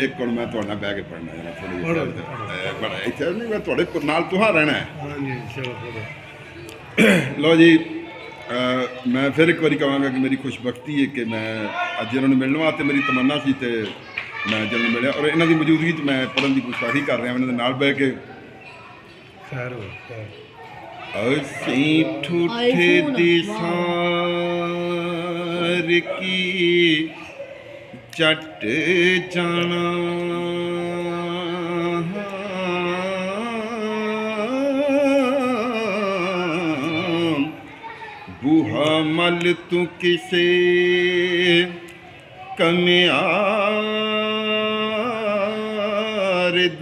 एक हुण मैं तुहाडे नाल बैठ के पढ़ना जरा थोड़ी बड़ा इत्थे नहीं मैं तुहाडे नाल तुहां रहना है। हाँ जी चलो चलो। लो जी मैं फिर एक बार कहांगा कि मेरी खुशबख्ती है कि मैं अज इन्होंने मिलने वास्ते मेरी तमन्ना सी ते मैं जिन्होंने मिले और इन्हों की मौजूदगी मैं पढ़न की गुस्ताखी कर रहा इन्होंने नाल बह के खैर हो खैर। असीं ठूठे दी सार की चट जाना बूहा मल तू किसे कमियार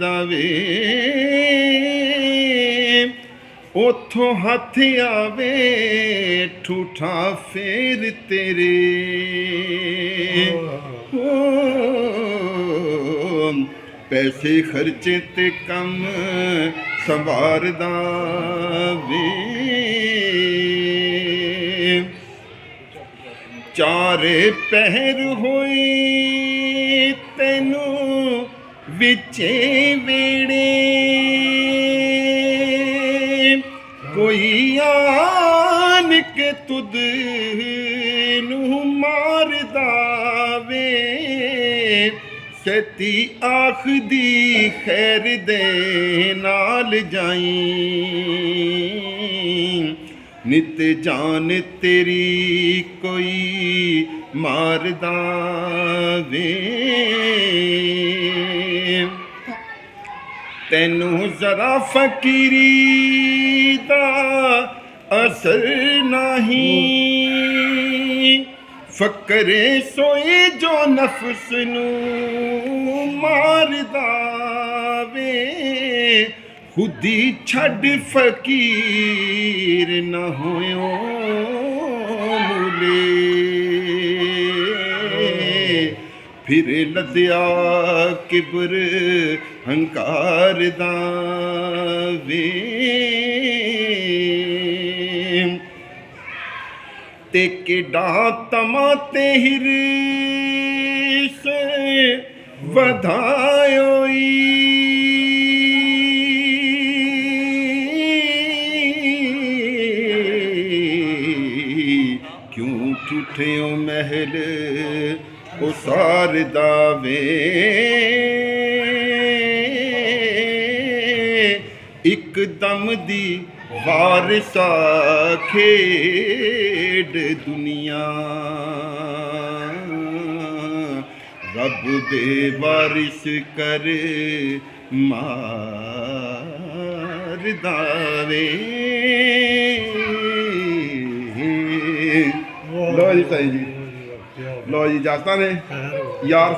दावे उथों हथ आवे ठूठा फेर तेरे ओ पैसे खर्चे ते कम संवारदा वे चारे पहर होई तेनू विचे वेड़े कोई आन के तुद नू मारदा वे सती आखदी खैर दे नाल जाई नित जान तेरी कोई मारदा वे तैनू जरा फकीरी दा असर नहीं फकरे सोए जो नफ्स नू मारदा वे खुदी छड़ फकीर न होयो मूले फिर लद्या किबर हंकार दावे ते किडा तमा ते हिरस वधायोई क्यों ठूठियों महल उसार दावे एक दम दी वारसा खेड दुनिया रब बेवारिस कर मार दावे। लो जी सही जी लो जी इजाजत ने यार।